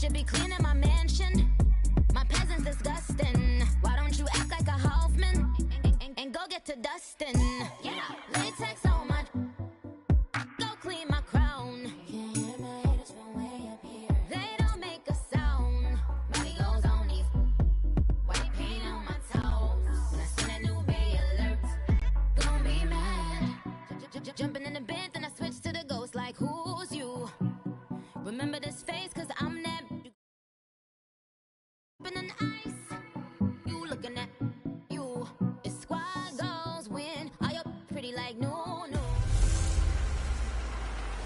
should be cleaning my mansion. My peasants disgusting. Why don't you act like a Hoffman and go get to dustin'? Yeah, latex on my. Go clean my crown. You can't hear my haters from way up here. They don't make a sound. Money goes on these. White paint on my toes. When I send a new bay alert, gonna be mad. Jumping in the bed, then I switch to the ghost like who's you? Remember this face, cause I'm that. Open an ice. You looking at you. It's squad goals win. Are you pretty like no?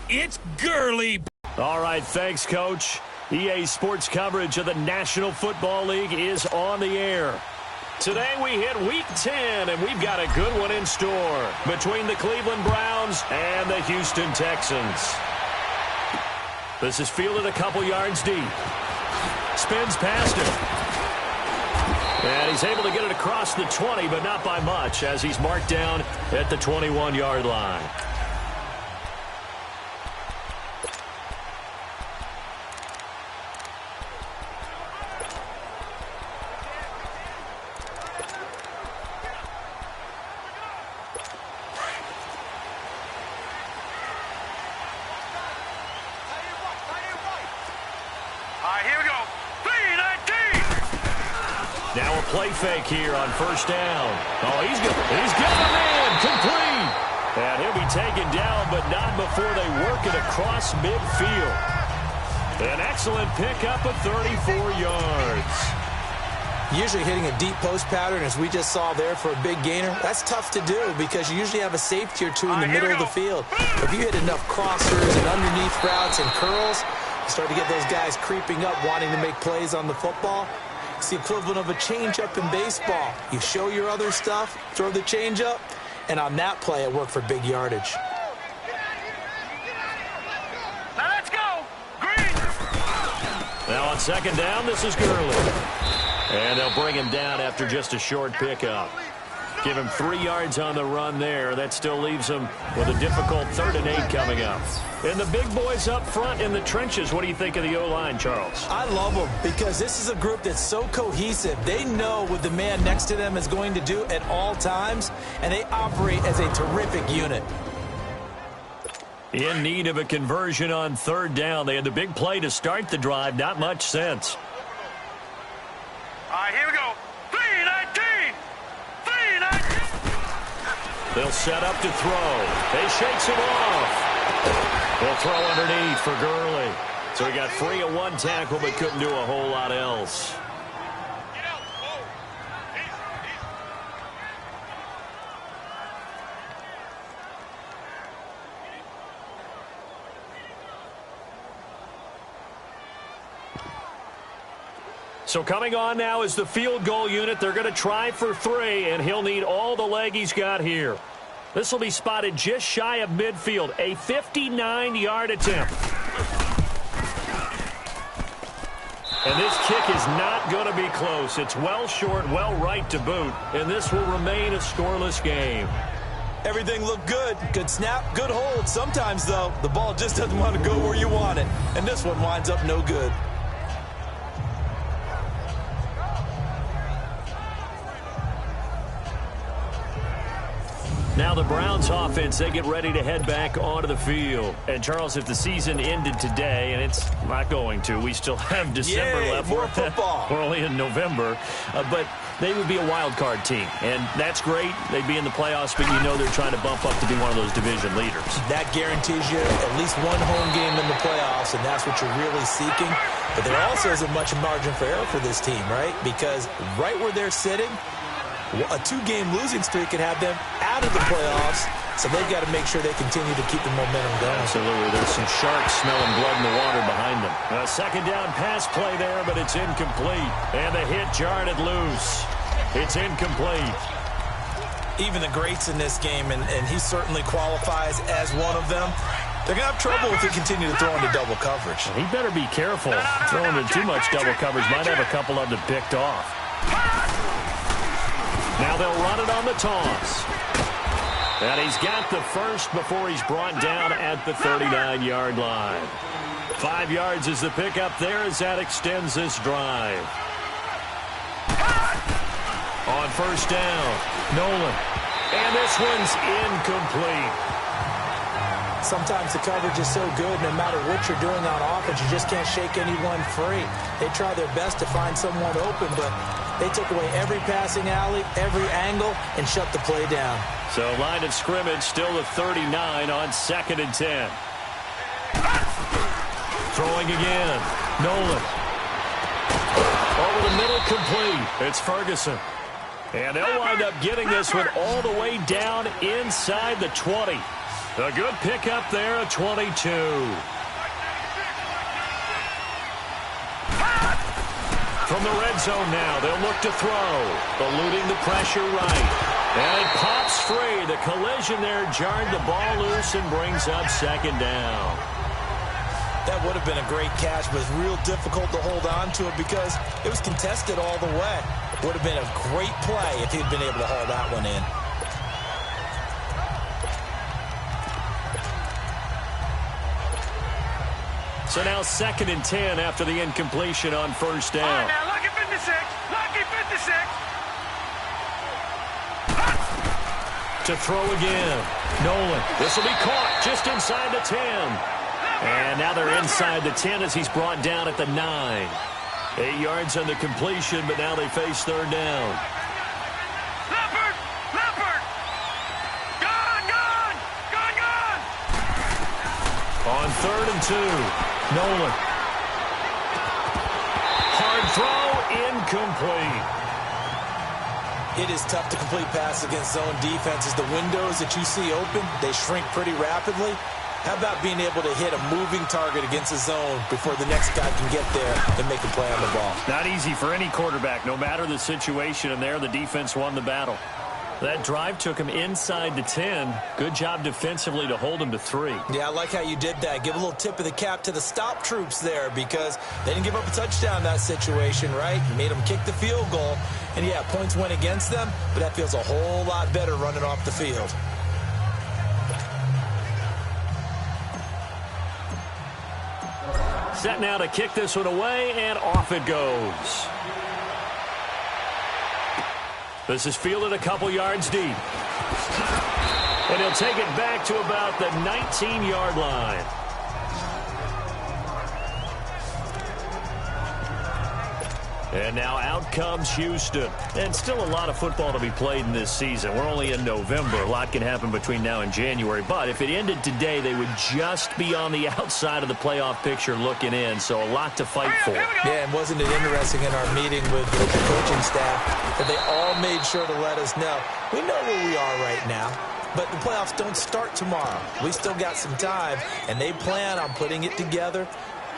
It's girly. All right, thanks, Coach. EA Sports coverage of the National Football League is on the air. Today we hit Week 10, and we've got a good one in store between the Cleveland Browns and the Houston Texans. This is fielded a couple yards deep. Spins past him. And he's able to get it across the 20, but not by much, as he's marked down at the 21-yard line. Now a play fake here on first down. Oh, he's got him in, complete. And he'll be taken down, but not before they work it across midfield. An excellent pickup of 34 yards. Usually hitting a deep post pattern, as we just saw there, for a big gainer, that's tough to do because you usually have a safety or two in the middle of the field. If you hit enough crossers and underneath routes and curls, you start to get those guys creeping up, wanting to make plays on the football. It's the equivalent of a changeup in baseball. You show your other stuff, throw the changeup, and on that play, it worked for big yardage. Now let's go, Green. Now on second down, this is Gurley. And they'll bring him down after just a short pickup. Give him 3 yards on the run there. That still leaves him with a difficult 3rd and 8 coming up. And the big boys up front in the trenches, what do you think of the O-line, Charles? I love them because this is a group that's so cohesive. They know what the man next to them is going to do at all times, and they operate as a terrific unit. In need of a conversion on 3rd down. They had the big play to start the drive. Not much sense. All right, here we go. 3-19. 3-19. They'll set up to throw. They shakes him off. They'll throw underneath for Gurley. So he got free of 1 tackle, but couldn't do a whole lot else. So coming on now is the field goal unit. They're going to try for 3, and he'll need all the leg he's got here. This will be spotted just shy of midfield. A 59-yard attempt. And this kick is not going to be close. It's well short, well right to boot, and this will remain a scoreless game. Everything looked good. Good snap, good hold. Sometimes, though, the ball just doesn't want to go where you want it. And this one winds up no good. Now the Browns offense, they get ready to head back onto the field. And, Charles, if the season ended today, and it's not going to, we still have December left. More football. We're only in November. But they would be a wild card team. And that's great. They'd be in the playoffs, but you know they're trying to bump up to be one of those division leaders. That guarantees you at least one home game in the playoffs, and that's what you're really seeking. But there also isn't much margin for error for this team, right? Because right where they're sitting, a 2-game losing streak could have them out of the playoffs, so they've got to make sure they continue to keep the momentum going. Absolutely. There's some sharks smelling blood in the water behind them. A second down pass play there, but it's incomplete. And the hit jarred it loose. It's incomplete. Even the greats in this game, and he certainly qualifies as one of them, they're going to have trouble if they continue to throw into double coverage. He better be careful. Throwing into too much double coverage might have a couple of them picked off. Now they'll run it on the toss. And he's got the first before he's brought down at the 39-yard line. 5 yards is the pickup there as that extends this drive. On first down, Nolan. And this one's incomplete. Sometimes the coverage is so good, no matter what you're doing on offense, you just can't shake anyone free. They try their best to find someone open, but they took away every passing alley, every angle, and shut the play down. So line of scrimmage still at 39 on 2nd and 10. Throwing again. Nolan. Over the middle, complete. It's Ferguson. And they'll wind up getting this one all the way down inside the 20. A good pickup there at 22. From the red zone now, they'll look to throw. Eluding the pressure right. And it pops free. The collision there jarred the ball loose and brings up 2nd down. That would have been a great catch, but it's real difficult to hold on to it because it was contested all the way. Would have been a great play if he'd been able to haul that one in. So now 2nd and 10 after the incompletion on first down. All right, now, lucky 56. Lucky 56. To throw again. Nolan. This will be caught just inside the 10. And now they're inside the 10 as he's brought down at the 9. 8 yards on the completion, but now they face 3rd down. Leopard! Leopard! Gone! Gone! Gone! Gone! On 3rd and 2. Nolan. Hard throw, incomplete. It is tough to complete passes against zone defenses. The windows that you see open, they shrink pretty rapidly. How about being able to hit a moving target against a zone before the next guy can get there and make a play on the ball? Not easy for any quarterback, no matter the situation, and there the defense won the battle. That drive took him inside the 10. Good job defensively to hold him to 3. Yeah, I like how you did that. Give a little tip of the cap to the stop troops there because they didn't give up a touchdown in that situation, right? Made them kick the field goal. And, yeah, points went against them, but that feels a whole lot better running off the field. Set now to kick this one away, and off it goes. This is fielded a couple yards deep. And he'll take it back to about the 19-yard line. And now out comes Houston. And still a lot of football to be played in this season. We're only in November. A lot can happen between now and January. But if it ended today, they would just be on the outside of the playoff picture looking in. So a lot to fight for. Yeah, and wasn't it interesting in our meeting with the coaching staff that they all made sure to let us know, we know where we are right now, but the playoffs don't start tomorrow. We still got some time, and they plan on putting it together,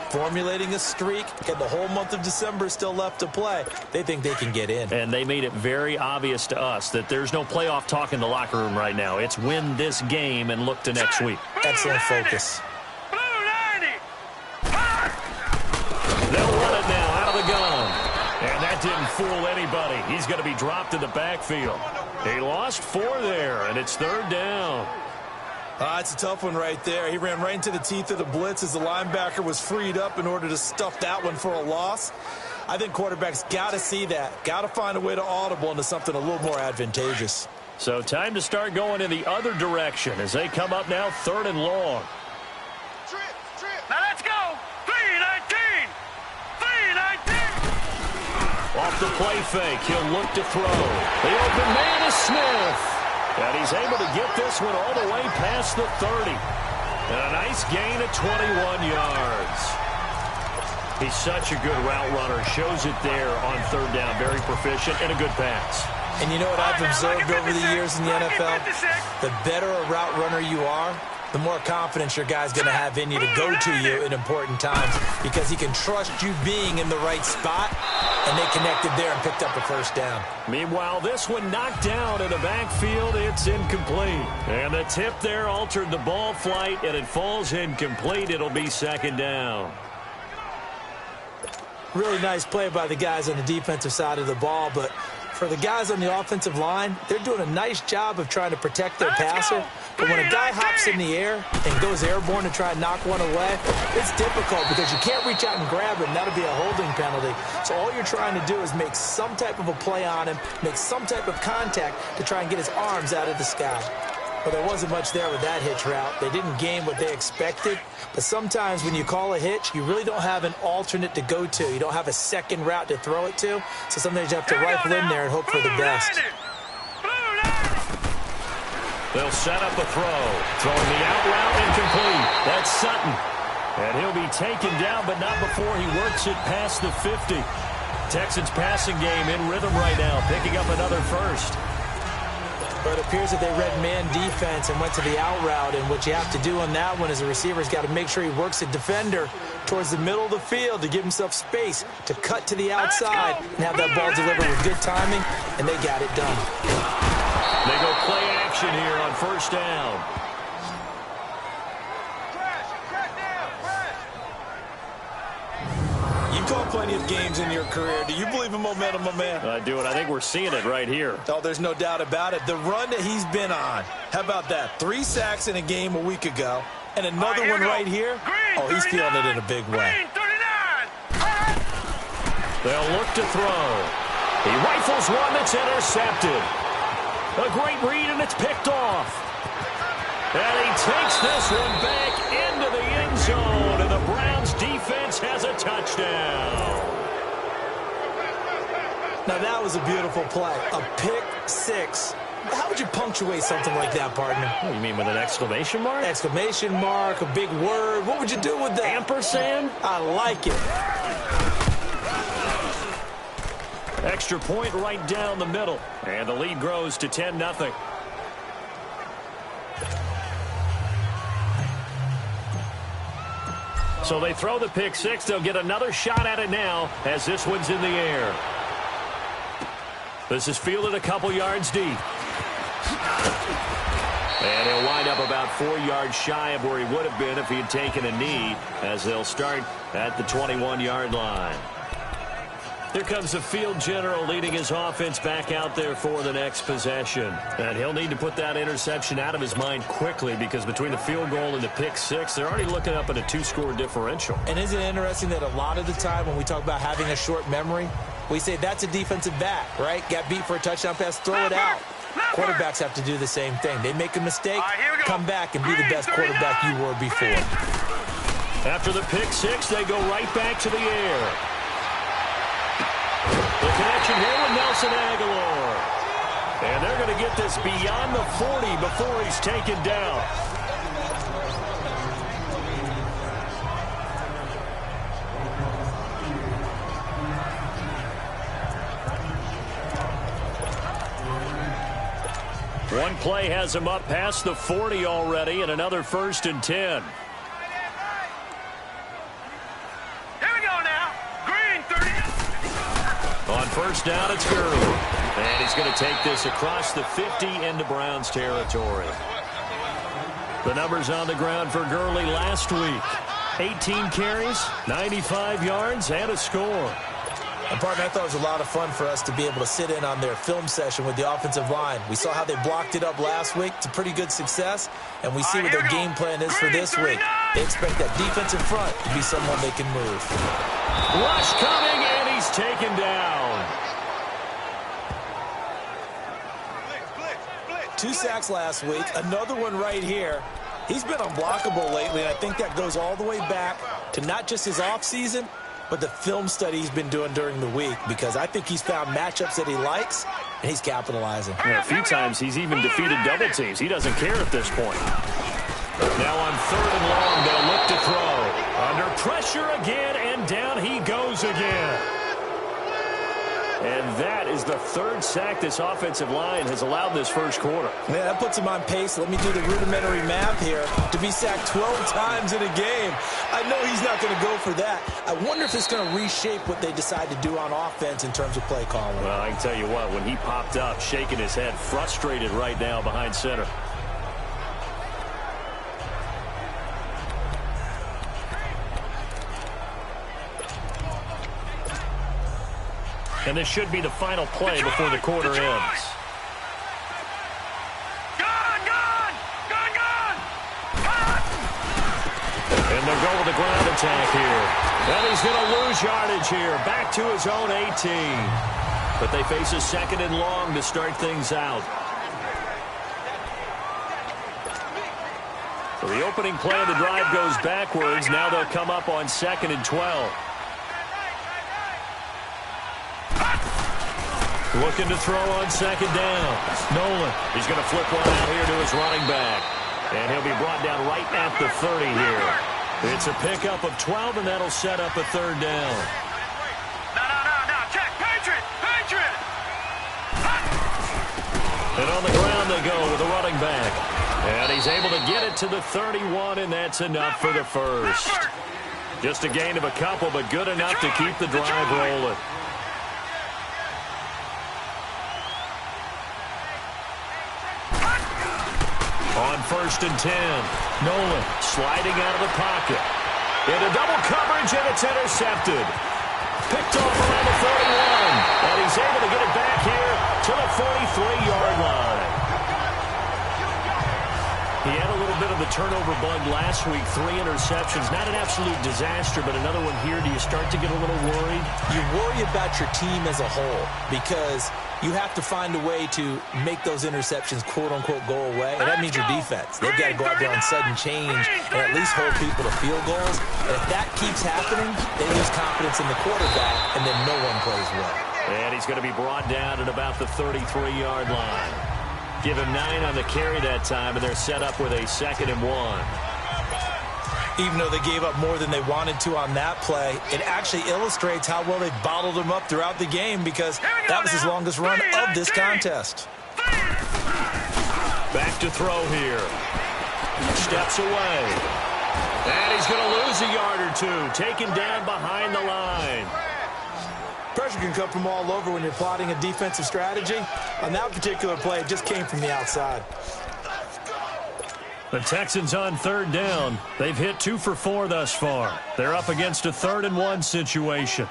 formulating a streak, and the whole month of December is still left to play. They think they can get in. And they made it very obvious to us that there's no playoff talk in the locker room right now. It's win this game and look to next week. Excellent focus. Blue 90. They'll run it now out of the gun. And that didn't fool anybody. He's going to be dropped in the backfield. He lost 4 there, and it's 3rd down. It's a tough one right there. He ran right into the teeth of the blitz as the linebacker was freed up in order to stuff that one for a loss. I think quarterbacks got to see that. Got to find a way to audible into something a little more advantageous. So time to start going in the other direction as they come up now 3rd and long. Now let's go. 319. 319. Off the play fake, he'll look to throw. The open man is Smith. And he's able to get this one all the way past the 30. And a nice gain of 21 yards. He's such a good route runner. Shows it there on 3rd down. Very proficient and a good pass. And you know what I've observed over the years in the NFL? The better a route runner you are, the more confidence your guy's going to have in you to go to you in important times because he can trust you being in the right spot, and they connected there and picked up a 1st down. Meanwhile, this one knocked down in the backfield. It's incomplete. And the tip there altered the ball flight, and it falls incomplete. It'll be 2nd down. Really nice play by the guys on the defensive side of the ball, but For the guys on the offensive line, they're doing a nice job of trying to protect their passer. But when a guy hops in the air and goes airborne to try and knock one away, it's difficult because you can't reach out and grab him. That'll be a holding penalty. So all you're trying to do is make some type of a play on him, make some type of contact to try and get his arms out of the sky. Well, there wasn't much there with that hitch route. They didn't gain what they expected. But sometimes when you call a hitch, you really don't have an alternate to go to. You don't have a second route to throw it to. So sometimes you have to rifle in there and hope for the best. They'll set up a throw. Throwing the out route incomplete. That's Sutton. And he'll be taken down, but not before he works it past the 50. Texans passing game in rhythm right now, picking up another first. But it appears that they read man defense and went to the out route. And what you have to do on that one is the receiver's got to make sure he works the defender towards the middle of the field to give himself space to cut to the outside and have that ball delivered with good timing, and they got it done. They go play action here on first down. You've called plenty of games in your career. Do you believe in momentum, my man? I do, and I think we're seeing it right here. Oh, there's no doubt about it. The run that he's been on. How about that? 3 sacks in a game a week ago, and another one right here. Oh, he's feeling it in a big way. They'll look to throw. He rifles one that's intercepted. A great read, and it's picked off. And he takes this one back into the end zone, and the Browns defense has a touchdown. Now, that was a beautiful play. A pick six. How would you punctuate something like that, partner? What, you mean with an exclamation mark? Exclamation mark, a big word. What would you do with that? Ampersand? I like it. Extra point right down the middle. And the lead grows to 10-0. So they throw the pick six. They'll get another shot at it now as this one's in the air. This is fielded a couple yards deep. And he'll wind up about 4 yards shy of where he would have been if he had taken a knee, as they'll start at the 21-yard line. Here comes the field general leading his offense back out there for the next possession. And he'll need to put that interception out of his mind quickly, because between the field goal and the pick six, they're already looking up at a 2-score differential. And isn't it interesting that a lot of the time when we talk about having a short memory, we say that's a defensive back, right? Got beat for a touchdown pass, throw it out. Quarterbacks have to do the same thing. They make a mistake, come back and be the best quarterback you were before. After the pick six, they go right back to the air. The connection here with Nelson Aguilar. And they're going to get this beyond the 40 before he's taken down. One play has him up past the 40 already, and another 1st and 10. On first down, it's Gurley. And he's going to take this across the 50 into Browns territory. The numbers on the ground for Gurley last week. 18 carries, 95 yards, and a score. And, partner, I thought it was a lot of fun for us to be able to sit in on their film session with the offensive line. We saw how they blocked it up last week. It's a pretty good success. And we see what their game plan is for this week. They expect that defensive front to be someone they can move. Rush coming, and he's taken down. 2 sacks last week, another one right here. He's been unblockable lately, and I think that goes all the way back to not just his offseason, but the film study he's been doing during the week, because I think he's found matchups that he likes, and he's capitalizing. Yeah, a few times he's even defeated double teams. He doesn't care at this point. Now on 3rd and long, they'll look to throw. Under pressure again, and down he goes again. And that is the 3rd sack this offensive line has allowed this first quarter. Yeah, that puts him on pace. Let me do the rudimentary math here. To be sacked 12 times in a game. I know he's not going to go for that. I wonder if it's going to reshape what they decide to do on offense in terms of play calling. Well, I can tell you what, when he popped up, shaking his head, frustrated right now behind center. And this should be the final play before the quarter ends. And they'll go with the ground attack here. And he's going to lose yardage here. Back to his own 18. But they face a second and long to start things out. So the opening play of the drive goes backwards. Now they'll come up on 2nd and 12. Looking to throw on 2nd down. Nolan. He's going to flip one out here to his running back. And he'll be brought down right at the 30 here. It's a pickup of 12, and that'll set up a 3rd down. No. Check. Patriot. And on the ground they go with the running back. And he's able to get it to the 31, and that's enough for the first. Just a gain of a couple, but good enough to keep the drive rolling. On 1st and 10, Nolan sliding out of the pocket. Into double coverage, and it's intercepted. Picked off around the 41, and he's able to get it back here to the 43-yard line. He had a little bit of the turnover bug last week, 3 interceptions. Not an absolute disaster, but another one here. Do you start to get a little worried? You worry about your team as a whole because you have to find a way to make those interceptions, quote-unquote, go away, and that means your defense. They've got to go out there on sudden change and at least hold people to field goals. And if that keeps happening, they lose confidence in the quarterback, and then no one plays well. And he's going to be brought down at about the 33-yard line. Give him 9 on the carry that time, and they're set up with a 2nd and 1. Even though they gave up more than they wanted to on that play, it actually illustrates how well they bottled him up throughout the game because that was his longest run of this contest. Back to throw here. Steps away. And he's going to lose a yard or two, taken down behind the line. Pressure can come from all over when you're plotting a defensive strategy. On that particular play, it just came from the outside. The Texans on 3rd down. They've hit 2 for 4 thus far. They're up against a 3rd and 1 situation.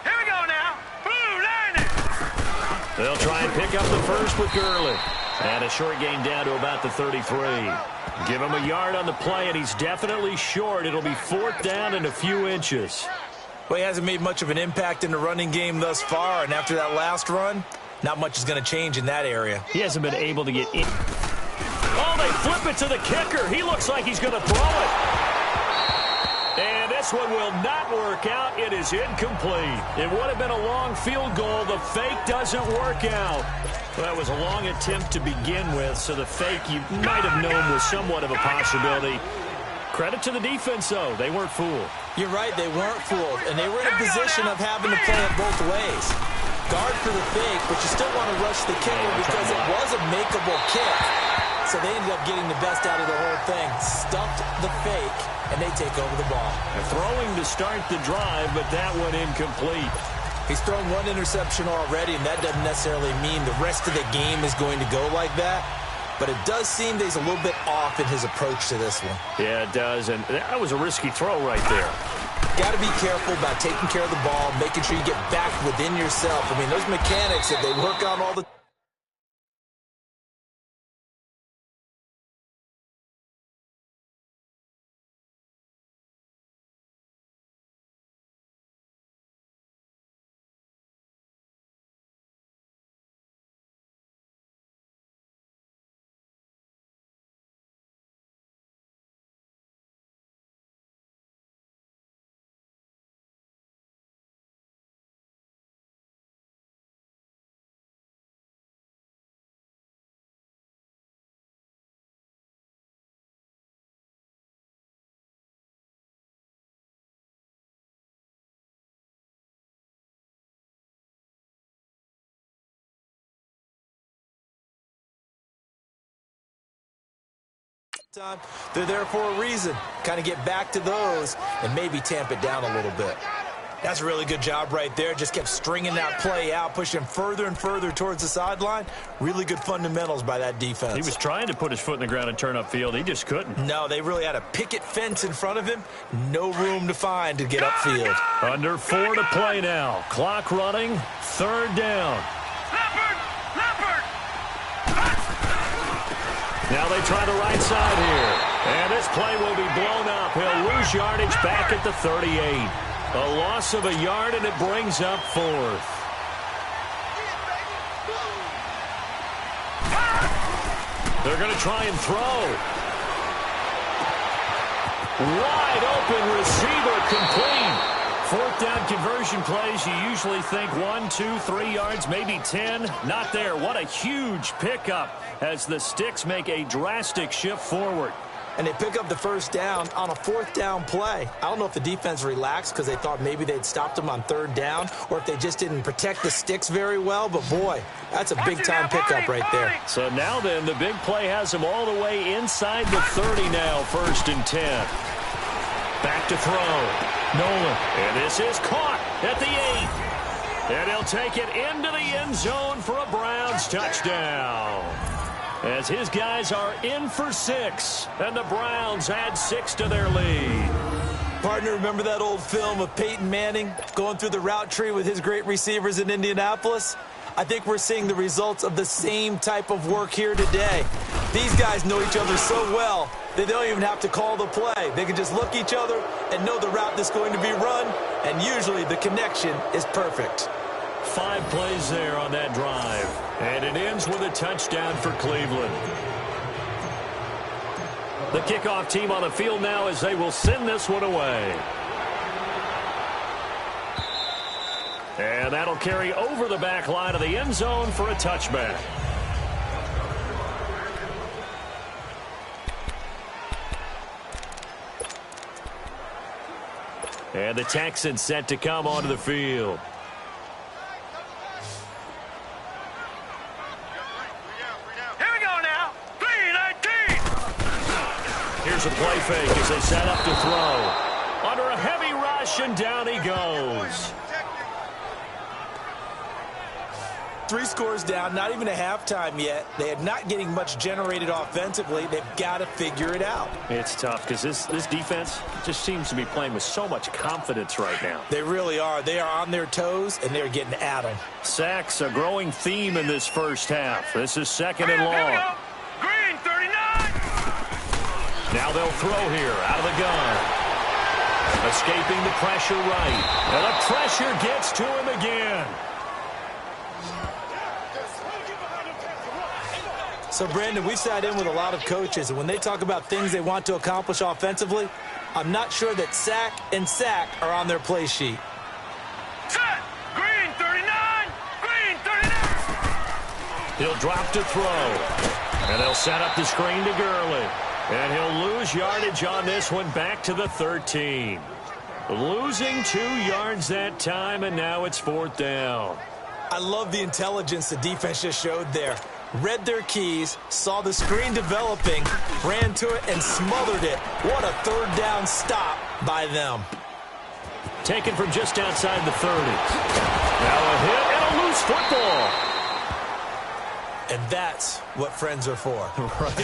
Here we go now. Blue Lightning. They'll try and pick up the first with Gurley. And a short gain down to about the 33. Give him a yard on the play, and he's definitely short. It'll be 4th down and a few inches. Well, he hasn't made much of an impact in the running game thus far, and after that last run, not much is going to change in that area. He hasn't been able to get in. Oh, they flip it to the kicker. He looks like he's going to throw it. And this one will not work out. It is incomplete. It would have been a long field goal. The fake doesn't work out. Well, that was a long attempt to begin with, so the fake you might have known was somewhat of a possibility. Credit to the defense, though. They weren't fooled. You're right, they weren't fooled, and they were in a position of having to play it both ways. Guard for the fake, but you still want to rush the kicker because it was a makeable kick. So they ended up getting the best out of the whole thing. Stuffed the fake, and they take over the ball. Throwing to start the drive, but that one incomplete. He's thrown 1 interception already, and that doesn't necessarily mean the rest of the game is going to go like that. But it does seem that he's a little bit off in his approach to this one. Yeah, it does, and that was a risky throw right there. Got to be careful about taking care of the ball, making sure you get back within yourself. I mean, those mechanics that they work on all the time. They're there for a reason. Kind of get back to those and maybe tamp it down a little bit. That's a really good job right there. Just kept stringing that play out, pushing further and further towards the sideline. Really good fundamentals by that defense. He was trying to put his foot in the ground and turn upfield. He just couldn't. No, they really had a picket fence in front of him. No room to find to get upfield. Under 4 to play now. Clock running. 3rd down. Leopard! Now they try the right side here. And this play will be blown up. He'll lose yardage back at the 38. A loss of a yard, and it brings up 4th. They're going to try and throw. Wide open receiver complete. 4th down conversion plays, you usually think 1, 2, 3 yards, maybe 10. Not there. What a huge pickup as the Sticks make a drastic shift forward. And they pick up the 1st down on a 4th down play. I don't know if the defense relaxed because they thought maybe they'd stopped them on 3rd down or if they just didn't protect the Sticks very well. But, boy, that's a big-time pickup right there. So now then, the big play has them all the way inside the 30 now, 1st and 10. Back to throw. Nolan. And this is caught at the 8. And he'll take it into the end zone for a Browns touchdown. As his guys are in for 6, and the Browns add 6 to their lead. Partner, remember that old film of Peyton Manning going through the route tree with his great receivers in Indianapolis? I think we're seeing the results of the same type of work here today. These guys know each other so well that they don't even have to call the play. They can just look each other and know the route that's going to be run, and usually the connection is perfect. 5 plays there on that drive. And it ends with a touchdown for Cleveland. The kickoff team on the field now as they will send this one away. And that'll carry over the back line of the end zone for a touchback. And the Texans set to come onto the field. Here's a play fake as they set up to throw. Under a heavy rush, and down he goes. 3 scores down, not even a halftime yet. They are not getting much generated offensively. They've got to figure it out. It's tough because this defense just seems to be playing with so much confidence right now. They really are. They are on their toes, and they're getting at them. Sacks, a growing theme in this first half. This is 2nd and long. Green, 39! Now they'll throw here out of the gun. Escaping the pressure right. And the pressure gets to him again. So, Brandon, we've sat in with a lot of coaches, and when they talk about things they want to accomplish offensively, I'm not sure that sack and sack are on their play sheet. Set! Green, 39! Green, 39! He'll drop to throw. And they'll set up the screen to Gurley. And he'll lose yardage on this one back to the 13. Losing 2 yards that time, and now it's 4th down. I love the intelligence the defense just showed there. Read their keys, saw the screen developing, ran to it, and smothered it. What a 3rd down stop by them. Taken from just outside the 30. Now a hit and a loose football. And that's what friends are for. Right.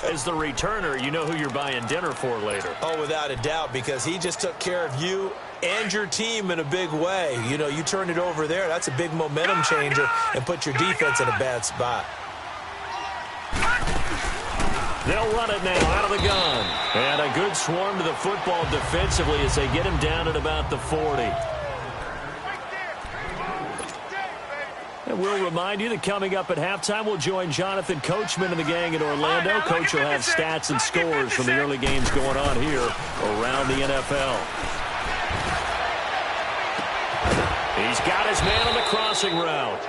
As the returner, you know who you're buying dinner for later. Oh, without a doubt, because he just took care of you and your team in a big way. You know, you turn it over there, that's a big momentum changer, and put your defense in a bad spot. They'll run it now out of the gun. And a good swarm to the football defensively as they get him down at about the 40. And we'll remind you that coming up at halftime, we'll join Jonathan Coachman and the gang in Orlando. Coach will have stats and scores from the early games going on here around the NFL. He's got his man on the crossing route.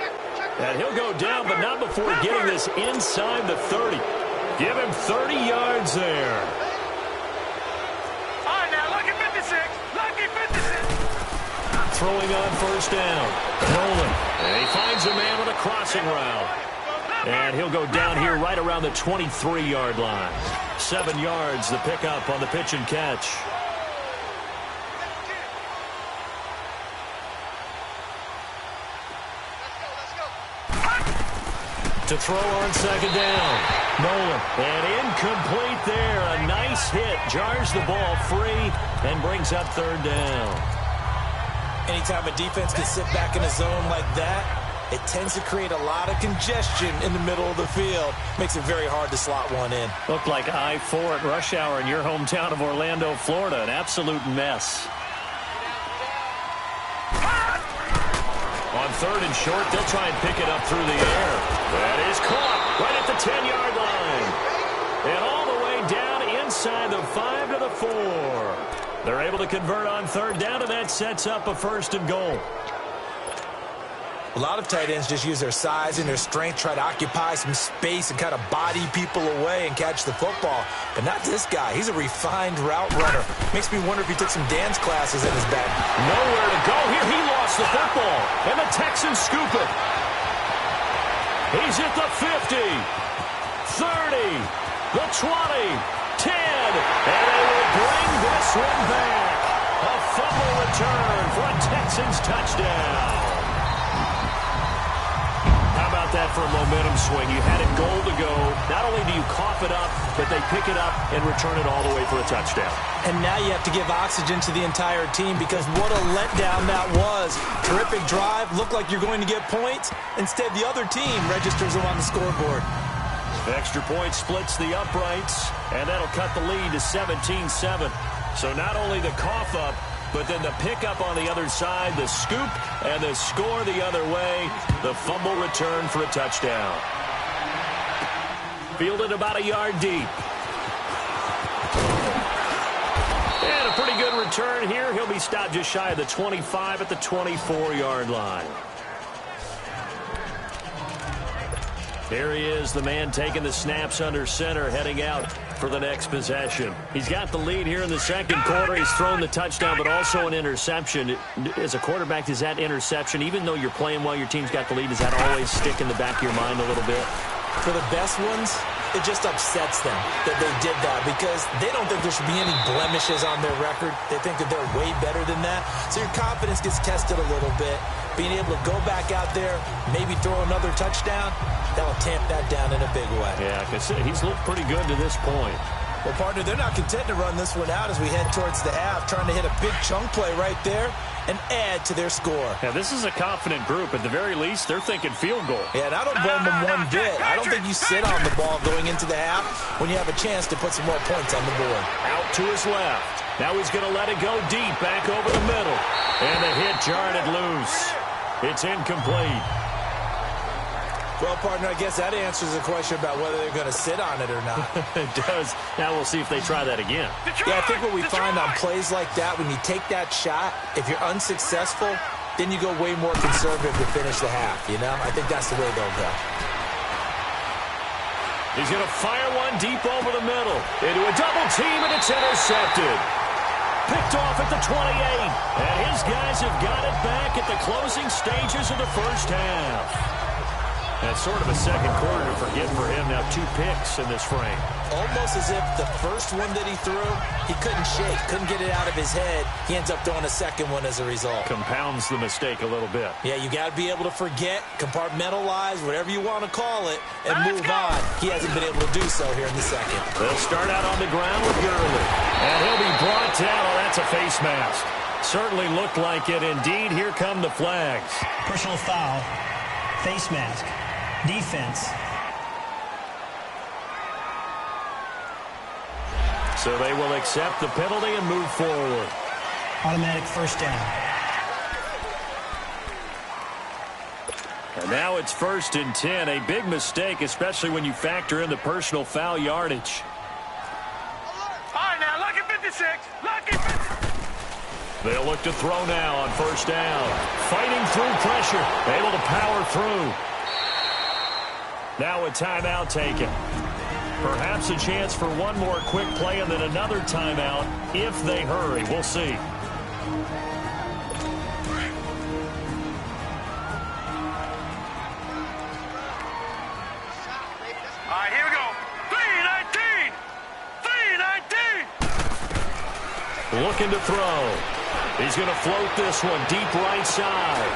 And he'll go down, but not before getting this inside the 30. Give him 30 yards there. All right, now, lucky 56. Lucky 56. Throwing on 1st down. Nolan. And he finds a man on the crossing route. And he'll go down here right around the 23-yard line. 7 yards, the pickup on the pitch and catch. To throw on second down. Nolan. And incomplete there. A nice hit. Jars the ball free and brings up third down. Anytime a defense can sit back in a zone like that, it tends to create a lot of congestion in the middle of the field. Makes it very hard to slot one in. Looked like I-4 at rush hour in your hometown of Orlando, Florida. An absolute mess. On third and short, they'll try and pick it up through the air. That is caught right at the 10-yard line. And all the way down inside the 5 to the 4. They're able to convert on third down, and that sets up a first and goal. A lot of tight ends just use their size and their strength, try to occupy some space and kind of body people away and catch the football. But not this guy. He's a refined route runner. Makes me wonder if he took some dance classes in his bag. Nowhere to go here. He lost the football, and the Texans scoop it. He's at the 50, 30, the 20, 10, and they will bring this one back. A fumble return for a Texans touchdown. How about that for a momentum swing? You had it goal to go. Not only do you cough it up, but they pick it up and return it all the way for a touchdown. And now you have to give oxygen to the entire team because what a letdown that was. Terrific drive. Looked like you're going to get points. Instead, the other team registers them on the scoreboard. The extra point splits the uprights, and that'll cut the lead to 17-7. So not only the cough up, but then the pickup on the other side, the scoop, and the score the other way. The fumble return for a touchdown. Fielded about a yard deep. And a pretty good return here. He'll be stopped just shy of the 25 at the 24-yard line. There he is, the man taking the snaps under center, heading out for the next possession. He's got the lead here in the second quarter. He's thrown the touchdown, but also an interception. As a quarterback, does that interception, even though you're playing while your team's got the lead, does that always stick in the back of your mind a little bit? For the best ones, it just upsets them that they did that because they don't think there should be any blemishes on their record. They think that they're way better than that. So your confidence gets tested a little bit. Being able to go back out there, maybe throw another touchdown, that will tamp that down in a big way. Yeah, because he's looked pretty good to this point. Well, partner, they're not content to run this one out as we head towards the half, trying to hit a big chunk play right there and add to their score. Yeah, this is a confident group. At the very least, they're thinking field goal. Yeah, and I don't blame them one bit. I don't think you sit on the ball going into the half when you have a chance to put some more points on the board. Out to his left. Now he's going to let it go deep, back over the middle. And the hit jarred it loose. It's incomplete. Well, partner, I guess that answers the question about whether they're going to sit on it or not. It does. Now we'll see if they try that again. Yeah, I think what we find on plays like that, when you take that shot, if you're unsuccessful, then you go way more conservative to finish the half, you know? I think that's the way they'll go. He's going to fire one deep over the middle. Into a double team, and it's intercepted. Picked off at the 28. And his guys have got it back at the closing stages of the first half. That's sort of a second quarter to forget for him. Now 2 picks in this frame. Almost as if the first one that he threw, he couldn't shake, couldn't get it out of his head. He ends up throwing a second one as a result. Compounds the mistake a little bit. Yeah, you got to be able to forget, compartmentalize, whatever you want to call it, and move on. He hasn't been able to do so here in the second. They'll start out on the ground with Gurley. And he'll be brought down. Oh, that's a face mask. Certainly looked like it. Indeed, here come the flags. Personal foul, face mask. Defense. So they will accept the penalty and move forward. Automatic first down. And now it's 1st and 10. A big mistake, especially when you factor in the personal foul yardage. All right, now, lucky 56. Lucky 56. They'll look to throw now on 1st down. Fighting through pressure. Able to power through. Now a timeout taken. Perhaps a chance for one more quick play and then another timeout if they hurry. We'll see. All right, here we go. 3-19. 3-19. Looking to throw. He's going to float this one deep right side.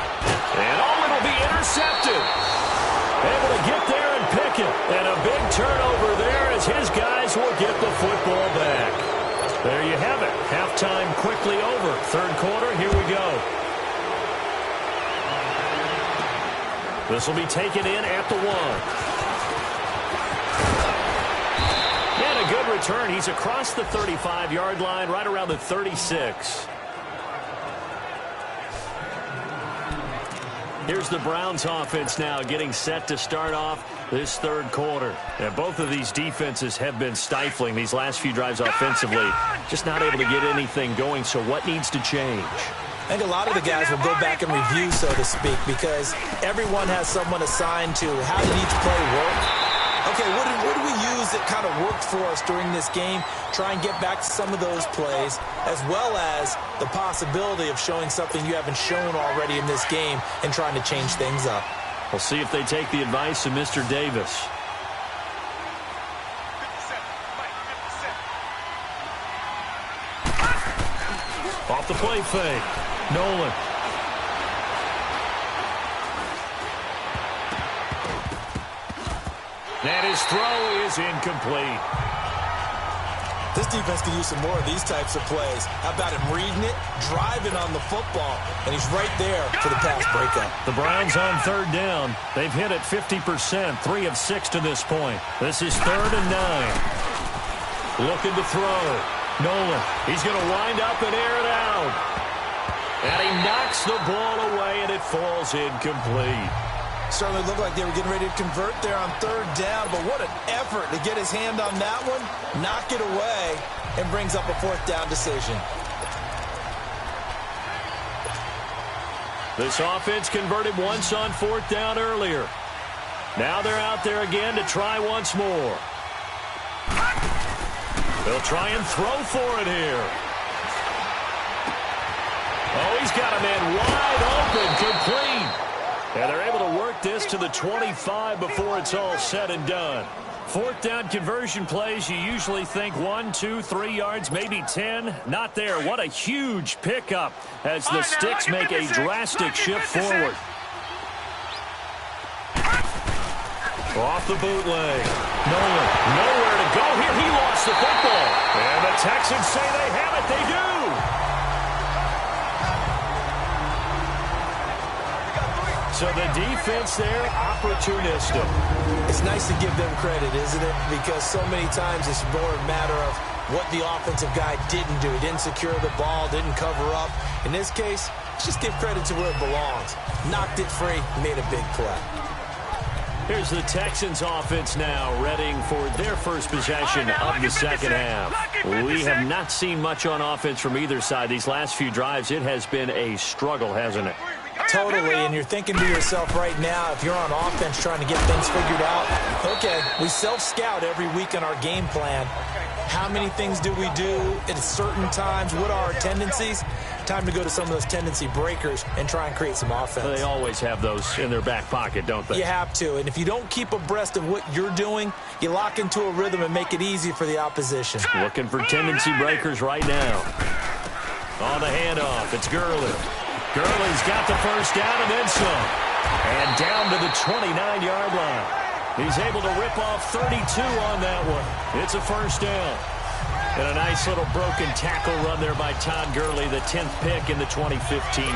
And it'll be intercepted. Able to get there and second. And a big turnover there as his guys will get the football back. There you have it. Halftime quickly over. Third quarter, here we go. This will be taken in at the 1. And a good return. He's across the 35-yard line, right around the 36. Here's the Browns offense now getting set to start off this third quarter. And both of these defenses have been stifling these last few drives offensively. Just not able to get anything going, so what needs to change? I think a lot of the guys will go back and review, so to speak, because everyone has someone assigned to how did each play work. Okay, what did we use that kind of worked for us during this game? Try and get back to some of those plays, as well as the possibility of showing something you haven't shown already in this game and trying to change things up. We'll see if they take the advice of Mr. Davis. Off the play fake. Nolan. And his throw is incomplete. This defense can use some more of these types of plays. How about him reading it, driving on the football, and he's right there for the pass breakup. The Browns on third down. They've hit it 50%, 3 of 6 to this point. This is 3rd and 9. Looking to throw. Nolan, he's going to wind up and air it out. And he knocks the ball away, and it falls incomplete. Certainly looked like they were getting ready to convert there on third down, but what an effort to get his hand on that one, knock it away, and brings up a 4th down decision. This offense converted once on 4th down earlier. Now they're out there again to try once more. They'll try and throw for it here. Oh, he's got a man wide open, complete. And they're able to work this to the 25 before it's all said and done. 4th down conversion plays, you usually think 1, 2, 3 yards, maybe 10. Not there. What a huge pickup as the Sticks make a drastic shift forward. Off the bootleg. Nolan, nowhere to go here. He lost the football. And the Texans say they have it. They do. So the defense there, opportunistic. It's nice to give them credit, isn't it? Because so many times it's more a matter of what the offensive guy didn't do. He didn't secure the ball, didn't cover up. In this case, just give credit to where it belongs. Knocked it free, made a big play. Here's the Texans offense now, readying for their first possession of the second half. We have not seen much on offense from either side. These last few drives, it has been a struggle, hasn't it? Totally, and you're thinking to yourself right now, if you're on offense trying to get things figured out, okay, we self-scout every week on our game plan. How many things do we do at certain times? What are our tendencies? Time to go to some of those tendency breakers and try and create some offense. They always have those in their back pocket, don't they? You have to, and if you don't keep abreast of what you're doing, you lock into a rhythm and make it easy for the opposition. Looking for tendency breakers right now. On the handoff, it's Gurley. Gurley's got the first down and then some. And down to the 29-yard line. He's able to rip off 32 on that one. It's a first down. And a nice little broken tackle run there by Todd Gurley, the 10th pick in the 2015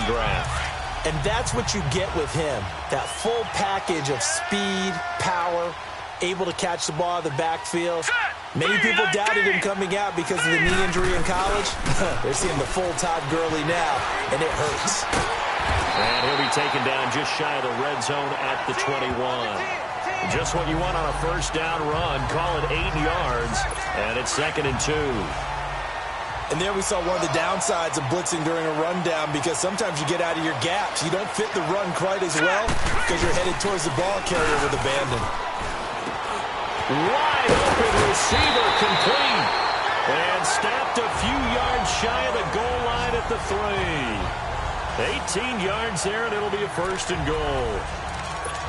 draft. And that's what you get with him. That full package of speed, power, able to catch the ball out of the backfield. Many people doubted him coming out because of the knee injury in college. They're seeing the full Todd Gurley now, and it hurts. And he'll be taken down just shy of the red zone at the 21. Just what you want on a first down run. Call it 8 yards, and it's 2nd and 2. And there we saw one of the downsides of blitzing during a rundown, because sometimes you get out of your gaps. You don't fit the run quite as well because you're headed towards the ball carrier with abandon. Wide open receiver, complete. And stopped a few yards shy of the goal line at the 3. 18 yards there, and it'll be a 1st and goal.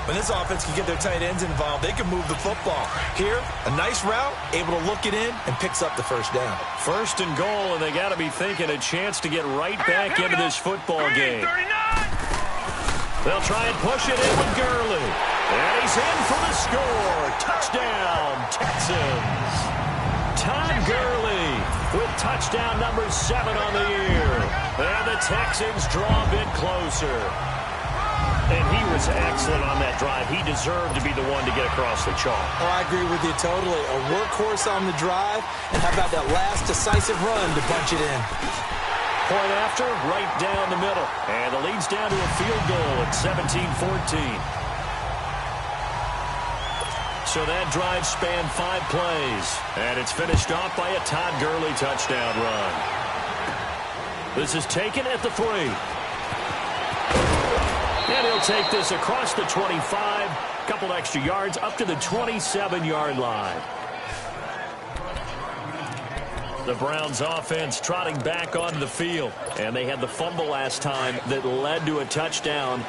When this offense can get their tight ends involved, they can move the football. Here, a nice route, able to look it in, and picks up the first down. 1st and goal, and they got to be thinking a chance to get right back into this football game. They'll try and push it in with Gurley. And he's in for the score. Touchdown, Texans. Todd Gurley with touchdown number 7 on the year. And the Texans draw a bit closer. And he was excellent on that drive. He deserved to be the one to get across the chalk. Oh, I agree with you totally. A workhorse on the drive. And how about that last decisive run to punch it in? Point after, right down the middle. And the lead's down to a field goal at 17-14. So that drive spanned 5 plays. And it's finished off by a Todd Gurley touchdown run. This is taken at the 3. And he'll take this across the 25. Couple extra yards up to the 27-yard line. The Browns offense trotting back onto the field. And they had the fumble last time that led to a touchdown.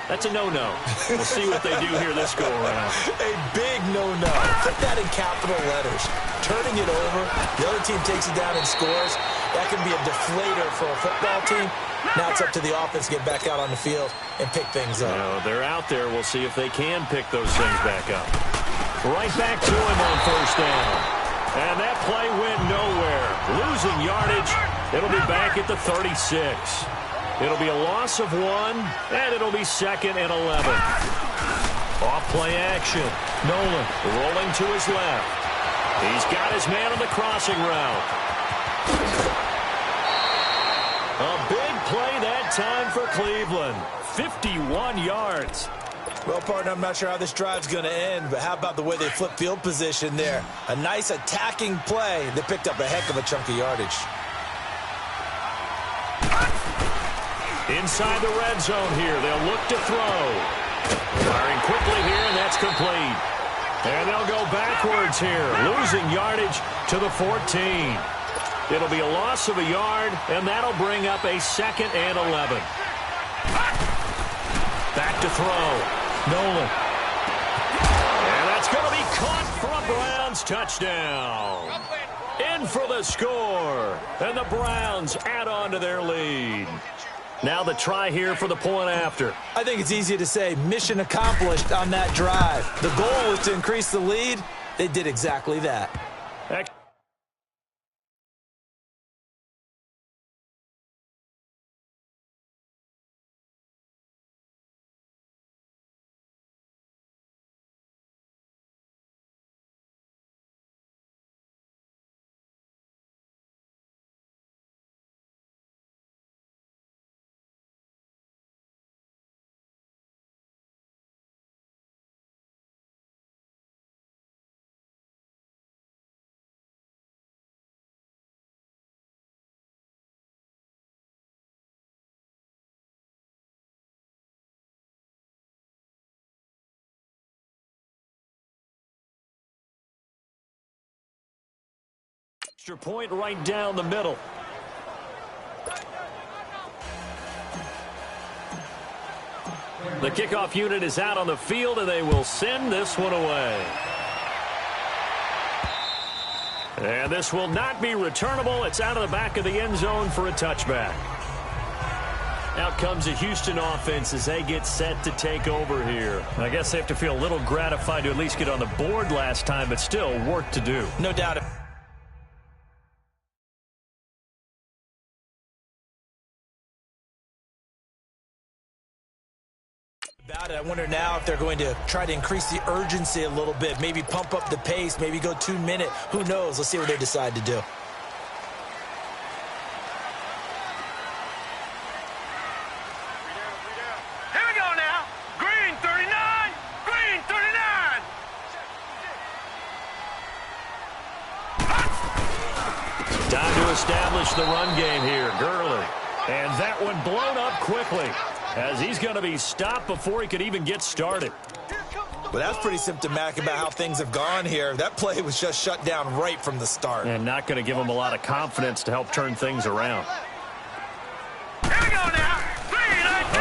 That's a no-no. We'll see what they do here this go-around. A big no-no. Put that in capital letters. Turning it over, the other team takes it down and scores. That can be a deflator for a football team. Now it's up to the offense to get back out on the field and pick things up. They're out there. We'll see if they can pick those things back up. Right back to him on first down. And that play went nowhere. Losing yardage. It'll be back at the 36. It'll be a loss of 1, and it'll be 2nd and 11. Off play action. Nolan rolling to his left. He's got his man on the crossing route. A big play that time for Cleveland. 51 yards. Well, partner, I'm not sure how this drive's going to end, but how about the way they flip field position there? A nice attacking play that picked up a heck of a chunk of yardage. Inside the red zone here, they'll look to throw. Firing quickly here, and that's complete. And they'll go backwards here, losing yardage to the 14. It'll be a loss of a yard, and that'll bring up a 2nd and 11. Back to throw. Nolan. And that's going to be caught for a Browns touchdown. In for the score. And the Browns add on to their lead. Now the try here for the point after. I think it's easy to say mission accomplished on that drive. The goal was to increase the lead. They did exactly that. Extra point right down the middle. The kickoff unit is out on the field, and they will send this one away. And this will not be returnable. It's out of the back of the end zone for a touchback. Out comes the Houston offense as they get set to take over here. I guess they have to feel a little gratified to at least get on the board last time, but still work to do. No doubt. About it. I wonder now if they're going to try to increase the urgency a little bit, maybe pump up the pace, maybe go 2 minute. Who knows? Let's see what they decide to do. Here we go now. Green 39. Green 39. Time to establish the run game here. Gurley. And that one blown up quickly, as he's going to be stopped before he could even get started. Well, that's pretty symptomatic about how things have gone here. That play was just shut down right from the start. And not going to give him a lot of confidence to help turn things around. Here we go now.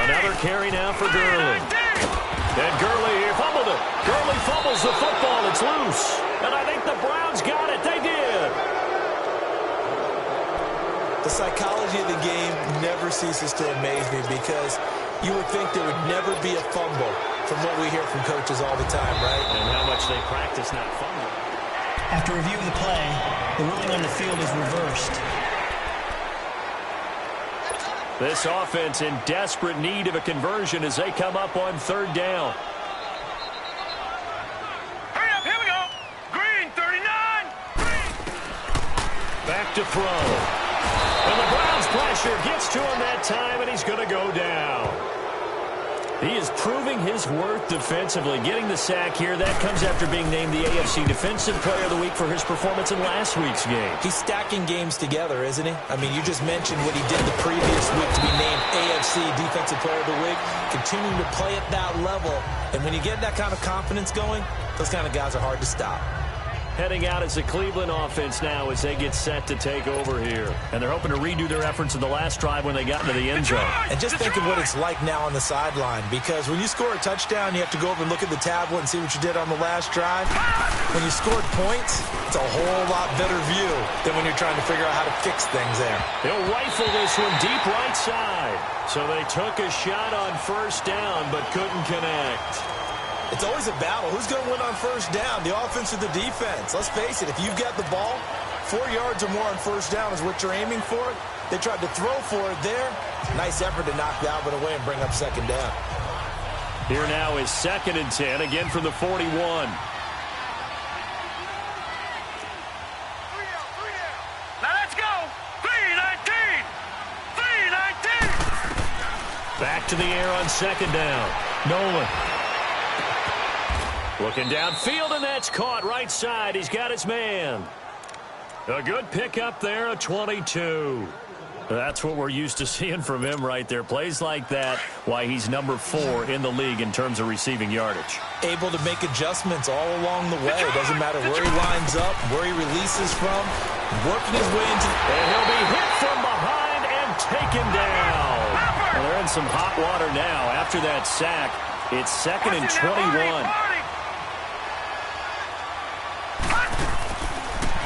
Another carry now for Gurley. And Gurley here fumbled it. Gurley fumbles the football. It's loose. And I think the Browns got it. They did. The psychology of the game never ceases to amaze me because you would think there would never be a fumble from what we hear from coaches all the time, right? And how much they practice not fumbling. After review of the play, the ruling on the field is reversed. This offense in desperate need of a conversion as they come up on third down. Hurry up, here we go. Green, 39. Green. Back to throw. And the Browns pressure gets to him that time, and he's going to go down. He is proving his worth defensively. Getting the sack here, that comes after being named the AFC Defensive Player of the Week for his performance in last week's game. He's stacking games together, isn't he? I mean, you just mentioned what he did the previous week to be named AFC Defensive Player of the Week, continuing to play at that level. And when you get that kind of confidence going, those kind of guys are hard to stop. Heading out as the Cleveland offense now as they get set to take over here. And they're hoping to redo their efforts in the last drive when they got into the end zone. And just think of what it's like now on the sideline, because when you score a touchdown, you have to go over and look at the tablet and see what you did on the last drive. When you scored points, it's a whole lot better view than when you're trying to figure out how to fix things there. He'll rifle this one deep right side. So they took a shot on first down but couldn't connect. It's always a battle. Who's going to win on first down, the offense or the defense? Let's face it, if you've got the ball, 4 yards or more on first down is what you're aiming for. They tried to throw for it there. Nice effort to knock that one away and bring up second down. Here now is 2nd and 10, again from the 41. Now let's go. 3-19. 3-19. Back to the air on 2nd down. Nolan. Looking downfield, and that's caught right side. He's got his man. A good pickup there, a 22. That's what we're used to seeing from him right there. Plays like that, why he's number 4 in the league in terms of receiving yardage. Able to make adjustments all along the way. It doesn't matter where he lines up, where he releases from, working his way into... And he'll be hit from behind and taken down. Well, they're in some hot water now after that sack. It's 2nd and 21.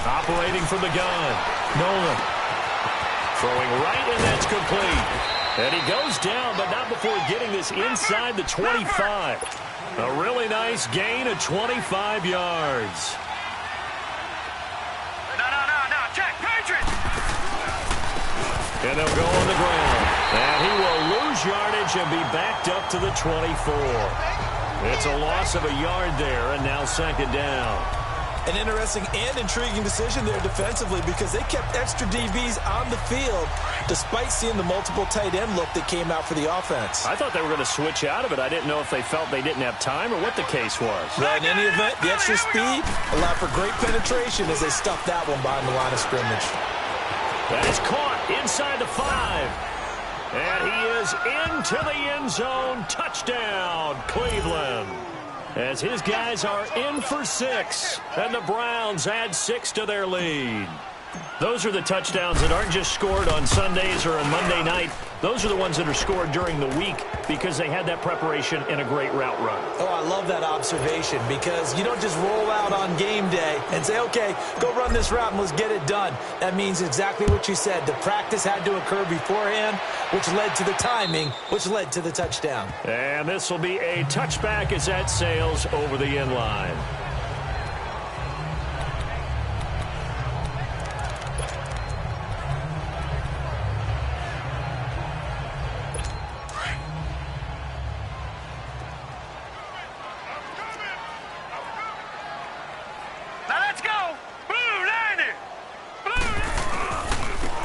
Operating from the gun. Nolan. Throwing right, and that's complete. And he goes down, but not before getting this inside the 25. A really nice gain of 25 yards. No. Check. Patriots. And they'll go on the ground. And he will lose yardage and be backed up to the 24. It's a loss of a yard there, and now 2nd down. An interesting and intriguing decision there defensively, because they kept extra DBs on the field despite seeing the multiple tight end look that came out for the offense. I thought they were going to switch out of it. I didn't know if they felt they didn't have time or what the case was. Well, in any event, the extra speed allowed for great penetration as they stuffed that one behind the line of scrimmage. That is caught inside the 5. And he is into the end zone. Touchdown, Cleveland. As his guys are in for 6, and the Browns add 6 to their lead. Those are the touchdowns that aren't just scored on Sundays or on Monday night. Those are the ones that are scored during the week because they had that preparation and a great route run. Oh, I love that observation, because you don't just roll out on game day and say, okay, go run this route and let's get it done. That means exactly what you said. The practice had to occur beforehand, which led to the timing, which led to the touchdown. And this will be a touchback as that sails over the end line.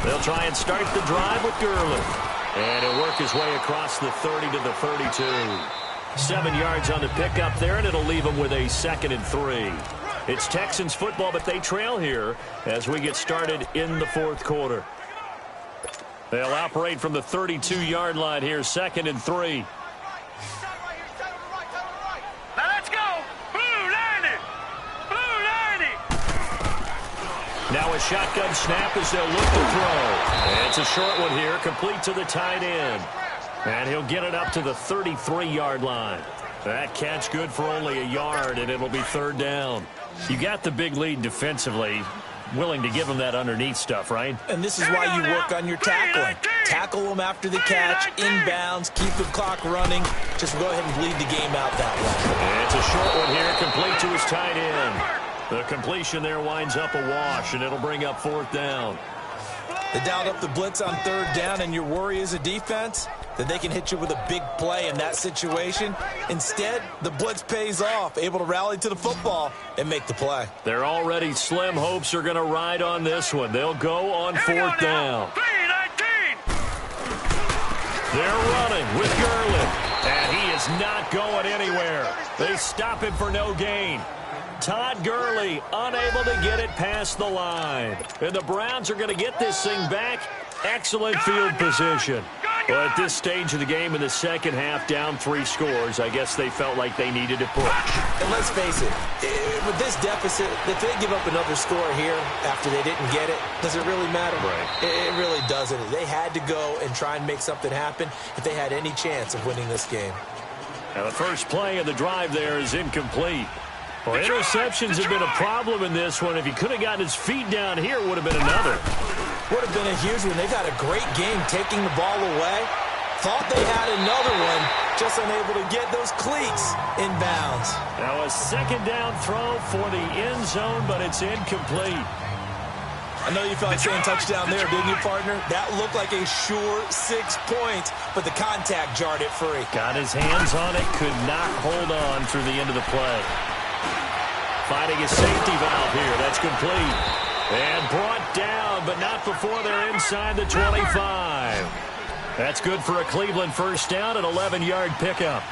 They'll try and start the drive with Gurley. And he'll work his way across the 30 to the 32. 7 yards on the pickup there, and it'll leave him with a 2nd and 3. It's Texans football, but they trail here as we get started in the 4th quarter. They'll operate from the 32-yard line here, 2nd and 3. Now a shotgun snap as they'll look to throw. And it's a short one here, complete to the tight end. And he'll get it up to the 33-yard line. That catch good for only a yard, and it'll be 3rd down. You got the big lead defensively. willing to give him that underneath stuff, right? And this is why you work on your tackling. Tackle them after the catch, inbounds, keep the clock running. Just go ahead and bleed the game out that way. And it's a short one here, complete to his tight end. The completion there winds up a wash, and it'll bring up 4th down. They dialed up the blitz on 3rd down, and your worry as a defense that they can hit you with a big play in that situation. Instead, the blitz pays off, able to rally to the football and make the play. Their already slim hopes are going to ride on this one. They'll go on 4th down. They're running with Gurley, and he is not going anywhere. They stop him for no gain. Todd Gurley unable to get it past the line. And the Browns are going to get this thing back. Excellent field position. Well, at this stage of the game in the second half, down 3 scores, I guess they felt like they needed to push. And let's face it, with this deficit, if they give up another score here after they didn't get it, does it really matter? Right. It really doesn't. They had to go and try and make something happen if they had any chance of winning this game. Now, the first play of the drive there is incomplete. Well, interceptions have been a problem in this one. If he could have gotten his feet down here, it would have been another. Would have been a huge one. They've had a great game taking the ball away. Thought they had another one, just unable to get those cleats in bounds. Now a 2nd down throw for the end zone, but it's incomplete. I know you felt like saying touchdown there, didn't you, partner? That looked like a sure 6 points, but the contact jarred it free. Got his hands on it, could not hold on through the end of the play. Finding a safety valve here. That's complete. And brought down, but not before they're inside the 25. That's good for a Cleveland first down, an 11-yard pickup.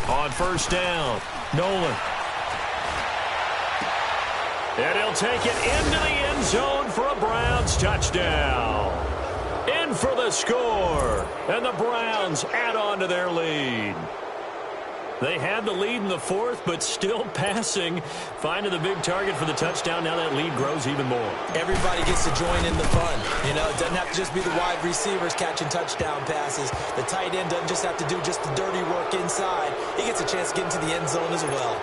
On first down, Nolan. And he'll take it into the end zone for a Browns touchdown. In for the score. And the Browns add on to their lead. They had the lead in the 4th, but still passing. Finding the big target for the touchdown. Now that lead grows even more. Everybody gets to join in the fun. You know, it doesn't have to just be the wide receivers catching touchdown passes. The tight end doesn't just have to do just the dirty work inside. He gets a chance to get into the end zone as well.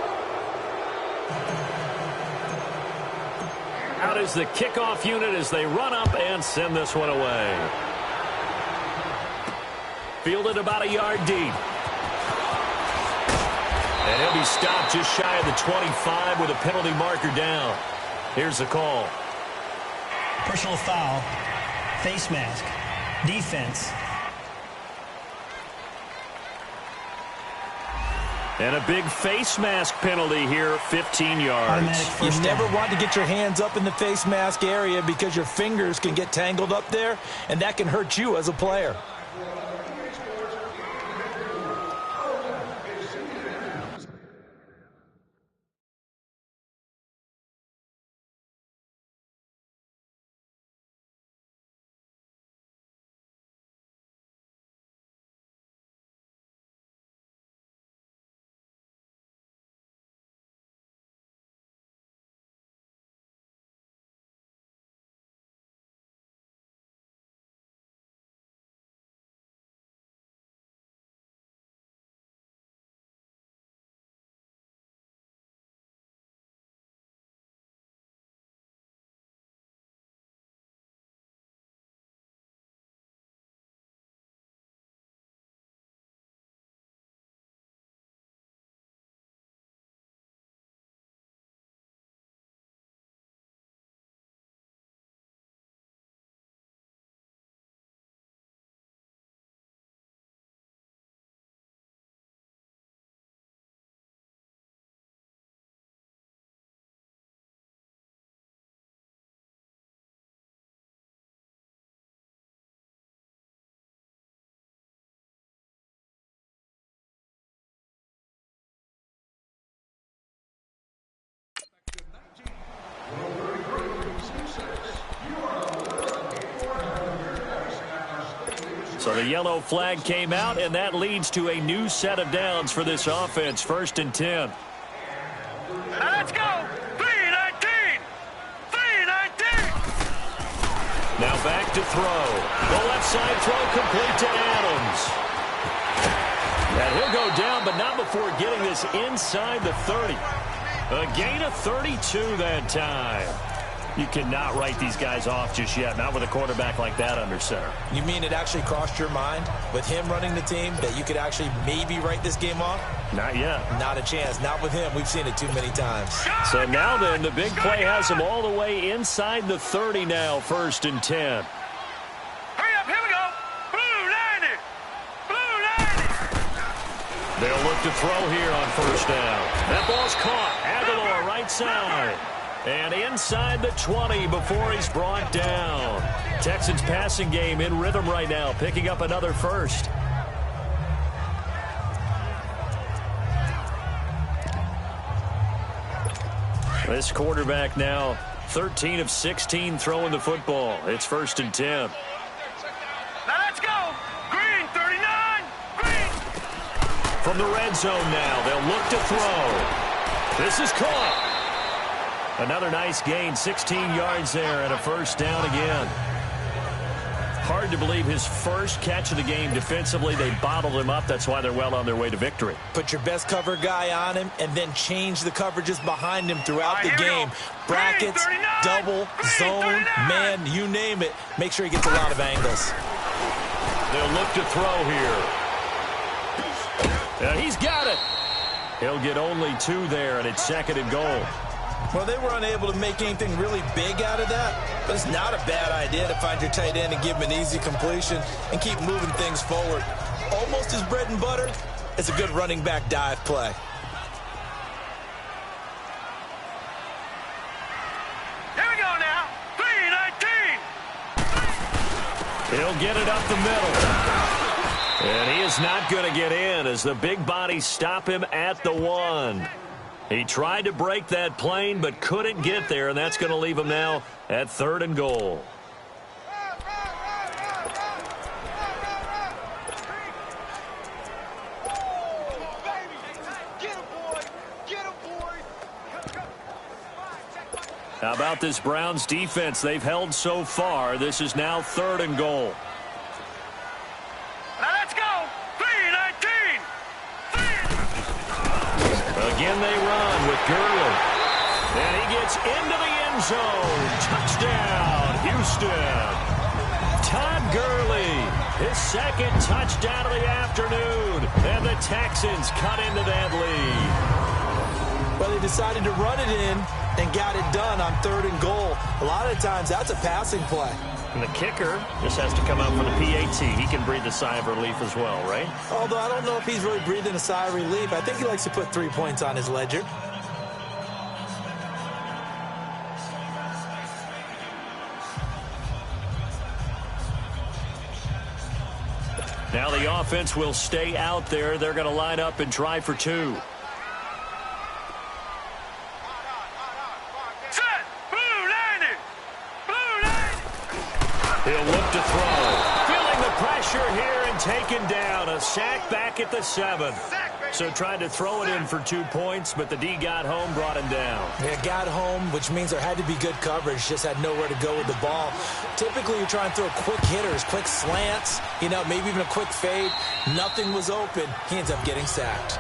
Out is the kickoff unit as they run up and send this one away. Fielded about a yard deep. And he'll be stopped just shy of the 25 with a penalty marker down. Here's the call. Personal foul, face mask, defense. And a big face mask penalty here, 15 yards. You never want to get your hands up in the face mask area because your fingers can get tangled up there, and that can hurt you as a player. So the yellow flag came out, and that leads to a new set of downs for this offense. 1st and 10. Now let's go. 3-19. 3-19. Now back to throw. The left side throw complete to Adams. And he'll go down, but not before getting this inside the 30. A gain of 32 that time. You cannot write these guys off just yet, not with a quarterback like that under center. You mean it actually crossed your mind with him running the team that you could actually maybe write this game off? Not yet. Not a chance. Not with him. We've seen it too many times. So now then, the big play has him all the way inside the 30 now, 1st and 10. Hurry up, here we go. Blue 90. Blue 90. They'll look to throw here on 1st down. That ball's caught. Aguilar right side. And inside the 20 before he's brought down. Texans passing game in rhythm right now, picking up another first. This quarterback now 13 of 16 throwing the football. It's 1st and 10. Now let's go. Green 39. Green. From the red zone now, they'll look to throw. This is caught. Another nice gain, 16 yards there, and a 1st down again. Hard to believe his first catch of the game defensively. They bottled him up. That's why they're well on their way to victory. Put your best cover guy on him and then change the coverages behind him throughout the game. Brackets, double, zone, man, you name it. Make sure he gets a lot of angles. They'll look to throw here. And he's got it. He'll get only 2 there, and it's 2nd and goal. Well, they were unable to make anything really big out of that, but it's not a bad idea to find your tight end and give him an easy completion and keep moving things forward. Almost his bread and butter. It's a good running back dive play. Here we go now. 319. He'll get it up the middle. And he is not going to get in as the big bodies stop him at the 1. He tried to break that plane but couldn't get there, and that's going to leave him now at 3rd and goal. How about this Browns defense? They've held so far. This is now 3rd and goal. Now let's go. 319. Again they run with Gurley. And he gets into the end zone. Touchdown, Houston. Todd Gurley, his 2nd touchdown of the afternoon. And the Texans cut into that lead. Well, they decided to run it in and got it done on 3rd and goal. A lot of times that's a passing play. And the kicker just has to come out for the PAT. He can breathe a sigh of relief as well, right? Although I don't know if he's really breathing a sigh of relief. I think he likes to put 3 points on his ledger. Now the offense will stay out there. They're going to line up and try for 2. He'll look to throw. Feeling the pressure here and taken down. A sack back at the 7. So tried to throw it in for 2 points, but the D got home, brought him down. Yeah, got home, which means there had to be good coverage. Just had nowhere to go with the ball. Typically, you try and throw quick hitters, quick slants, maybe even a quick fade. Nothing was open. He ends up getting sacked.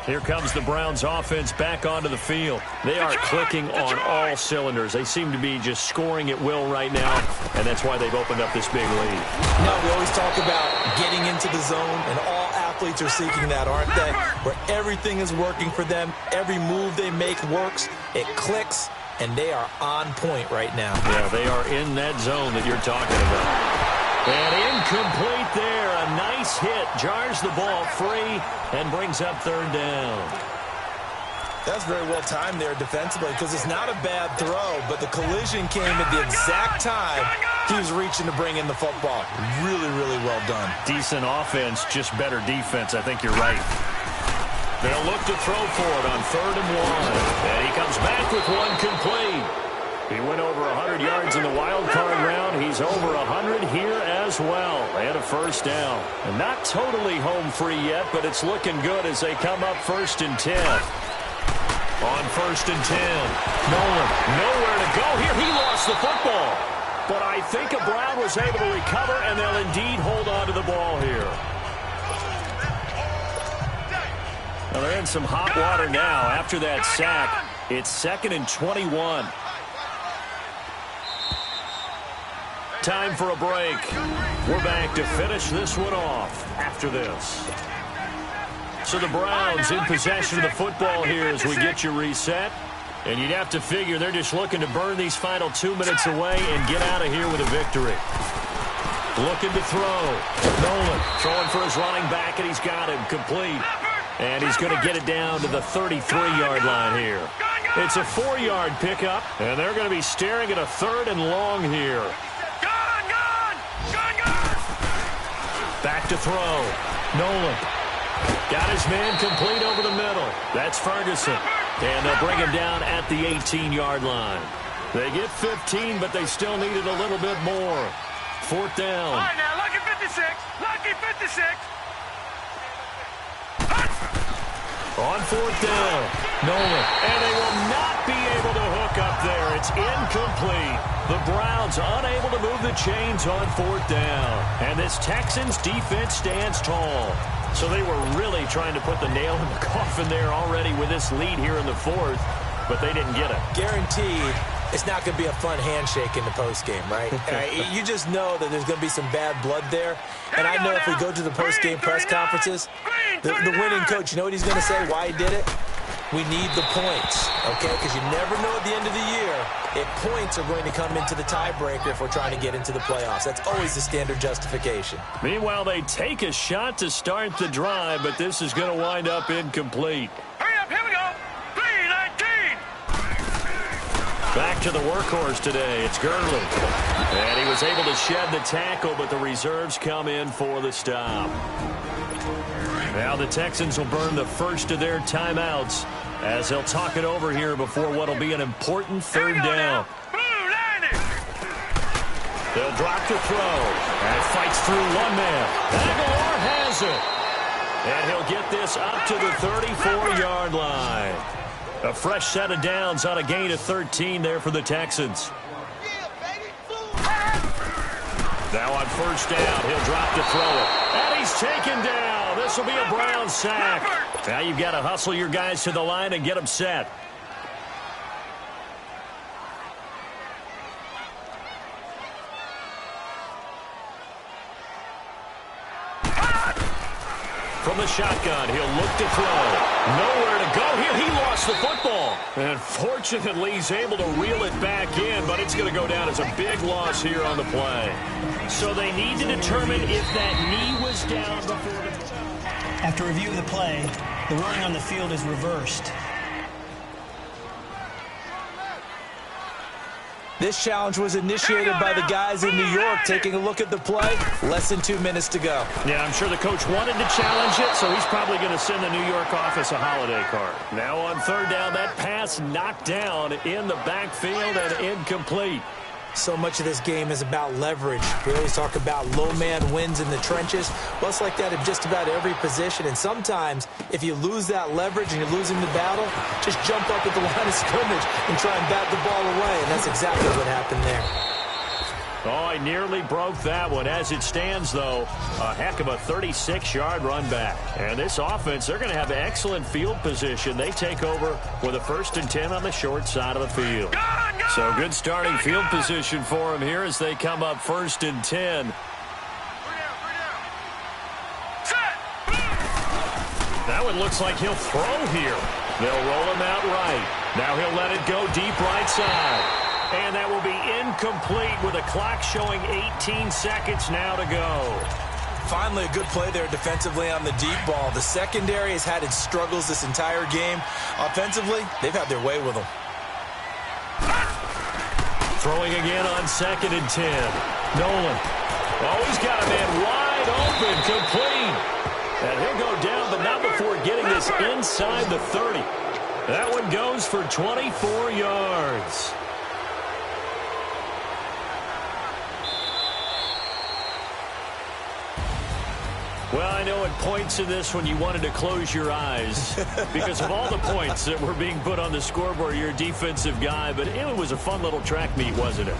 Here comes the Browns offense back onto the field. They are clicking on all cylinders. They seem to be just scoring at will right now, and that's why they've opened up this big lead. We always talk about getting into the zone, and all athletes are seeking that, aren't they? Where everything is working for them. Every move they make works. It clicks, and they are on point right now. Yeah, they are in that zone that you're talking about. And incomplete there. A nice hit. Jars the ball free and brings up 3rd down. That's very well timed there defensively because it's not a bad throw, but the collision came at the exact time he was reaching to bring in the football. Really, really well done. Decent offense, just better defense. I think you're right. They'll look to throw for it on 3rd and 1. And he comes back with 1 complete. He went over 100 yards in the wild card round. He's over 100 here as well. And a 1st down. And not totally home free yet, but it's looking good as they come up 1st and 10. On 1st and 10. Nolan, nowhere to go here. He lost the football. But I think Brown was able to recover, and they'll indeed hold on to the ball here. Well, they're in some hot water now after that sack. It's 2nd and 21. Time for a break. We're back to finish this one off after this. So the Browns in possession of the football here as we get you reset. And you'd have to figure they're just looking to burn these final 2 minutes away and get out of here with a victory. Looking to throw. Nolan throwing for his running back, and he's got him complete. And he's going to get it down to the 33-yard line here. It's a 4-yard pickup, and they're going to be staring at a 3rd and long here. Back to throw. Nolan got his man complete over the middle. That's Ferguson. And they'll bring him down at the 18-yard line. They get 15, but they still needed a little bit more. 4th down. All right, now, lucky 56. Lucky 56. On 4th down, Nolan. And they will not be able to hook up there. It's incomplete. The Browns unable to move the chains on 4th down. And this Texans defense stands tall. So they were really trying to put the nail in the coffin there already with this lead here in the 4th, but they didn't get it. Guaranteed it's not going to be a fun handshake in the postgame, right? You just know that there's going to be some bad blood there. And I know if we go to the postgame press conferences, the winning coach, you know what he's going to say, why he did it? We need the points, okay? Because you never know at the end of the year if points are going to come into the tiebreaker if we're trying to get into the playoffs. That's always the standard justification. Meanwhile, they take a shot to start the drive, but this is going to wind up incomplete. Hurry up, here we go. 3:19. Back to the workhorse today. It's Gurley. And he was able to shed the tackle, but the reserves come in for the stop. Now the Texans will burn the first of their timeouts as they'll talk it over here before what will be an important 3rd down. They'll drop the throw. And fights through one man. Aguilar has it. And he'll get this up to the 34-yard line. A fresh set of downs on a gain of 13 there for the Texans. Now on 1st down, he'll drop to throw it. And he's taken down. This will be a Brown sack. Now you've got to hustle your guys to the line and get them set. From the shotgun, he'll look to throw. Nowhere to go here. He lost the football. And fortunately, he's able to reel it back in, but it's going to go down as a big loss here on the play. So they need to determine if that knee was down before the... After review of the play, the ruling on the field is reversed. This challenge was initiated by the guys in New York. Taking a look at the play, less than 2 minutes to go. Yeah, I'm sure the coach wanted to challenge it, so he's probably going to send the New York office a holiday card. Now on 3rd down, that pass knocked down in the backfield and incomplete. So much of this game is about leverage. We always talk about low man wins in the trenches. Well, it's like that in just about every position. And sometimes, if you lose that leverage and you're losing the battle, just jump up at the line of scrimmage and try and bat the ball away. And that's exactly what happened there. Oh, I nearly broke that one. As it stands, though, a heck of a 36-yard run back. And this offense, they're going to have excellent field position. They take over with a 1st and 10 on the short side of the field. So good starting field position for them here as they come up 1st and 10. That one looks like he'll throw here. They'll roll him out right. Now he'll let it go deep right side. And that will be incomplete with a clock showing 18 seconds now to go. Finally, a good play there defensively on the deep ball. The secondary has had its struggles this entire game. Offensively, they've had their way with them. Throwing again on 2nd and 10. Nolan. Oh, he's got a man wide open, complete. And he'll go down, but not before getting this inside the 30. That one goes for 24 yards. Well, I know at points in this when you wanted to close your eyes because of all the points that were being put on the scoreboard. You're a defensive guy, but it was a fun little track meet, wasn't it?